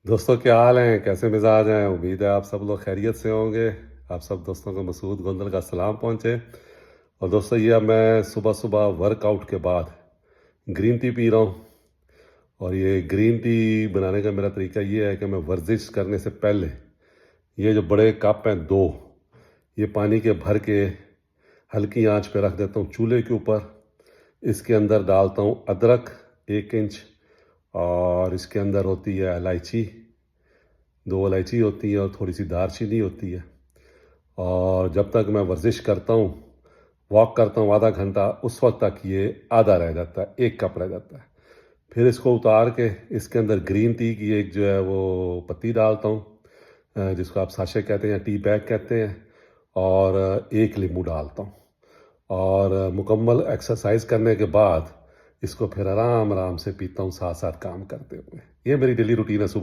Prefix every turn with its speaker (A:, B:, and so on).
A: दोस्तों क्या हाल हैं, कैसे मिजाज हैं। उम्मीद है आप सब लोग खैरियत से होंगे। आप सब दोस्तों को मसूद गोंदल का सलाम पहुंचे। और दोस्तों ये अब मैं सुबह सुबह वर्कआउट के बाद ग्रीन टी पी रहा हूँ। और ये ग्रीन टी बनाने का मेरा तरीका ये है कि मैं वर्जिश करने से पहले ये जो बड़े कप हैं दो, ये पानी के भर के हल्की आंच पे रख देता हूँ चूल्हे के ऊपर। इसके अंदर डालता हूँ अदरक 1 इंच, और इसके अंदर होती है इलायची, 2 इलायची होती है, और थोड़ी सी दालचीनी होती है। और जब तक मैं वर्जिश करता हूँ, वॉक करता हूँ आधा घंटा, उस वक्त तक ये आधा रह जाता है, 1 कप रह जाता है। फिर इसको उतार के इसके अंदर ग्रीन टी की एक जो है वो पत्ती डालता हूँ, जिसको आप साशे कहते हैं या टी बैग कहते हैं। और 1 नींबू डालता हूँ। और मुकम्मल एक्सरसाइज करने के बाद इसको फिर आराम आराम से पीता हूँ, साथ साथ काम करते हुए। ये मेरी डेली रूटीन है सुबह।